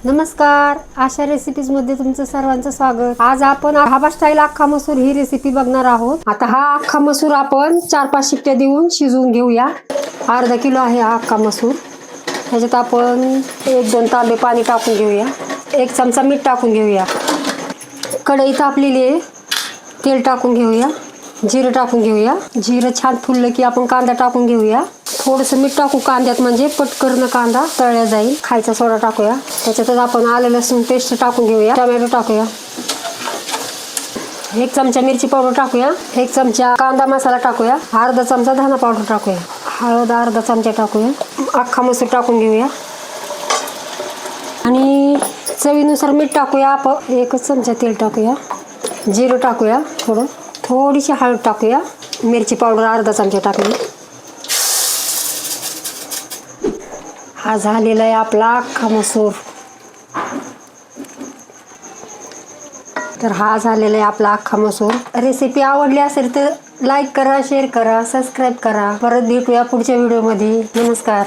नमस्कार, आशा रेसिपीज मध्ये तुमचं सर्वांचं स्वागत। आज आपण ढाबा स्टाईल अख्खा मसूर ही रेसिपी बघणार आहोत। आता हा अख्खा मसूर आपण 4-5 शिट्ट्या देऊन शिजवून घेऊया। अर्धा किलो आहे हा अख्खा मसूर। ह्याच्यात आपण 1-2 तांबे पाणी टाकून घेऊया। 1 चमचा मीठ टाकून घेऊया। कढई तापलेली आहे, तेल टाकून घेऊया। जिरं टाकून घेऊया। जिरं छान फुललं की आपण कांदा टाकून घेऊया। थोडंसं मीठ टाकू कांद्यात, म्हणजे पटकन कांदा तळला जाईल। खायचा सोडा टाकूया। त्याच्यातच आपण आलं लसूण पेस्ट टाकून घेऊया। टोमॅटो टाकूया। 1 चमचा मिरची पावडर टाकूया। 1 चमचा कांदा मसाला टाकूया। अर्धा चमचा धना पावडर टाकूया। हळद अर्धा चमचा टाकूया। अख्खा मसूर टाकून घेऊया आणि चवीनुसार मीठ टाकूया। आपण 1 चमचा तेल टाकूया। जिरं टाकूया थोडीशी हळद टाकूया। मिरची पावडर अर्धा चमचा टाकूया। हा झालेला आहे आपला अख्खा मसूर। तर हा झालेला आहे आपला अख्खा मसूर। रेसिपी आवडली असेल तर लाईक करा, शेअर करा, सबस्क्राईब करा। परत भेटूया पुढच्या व्हिडिओमध्ये। नमस्कार।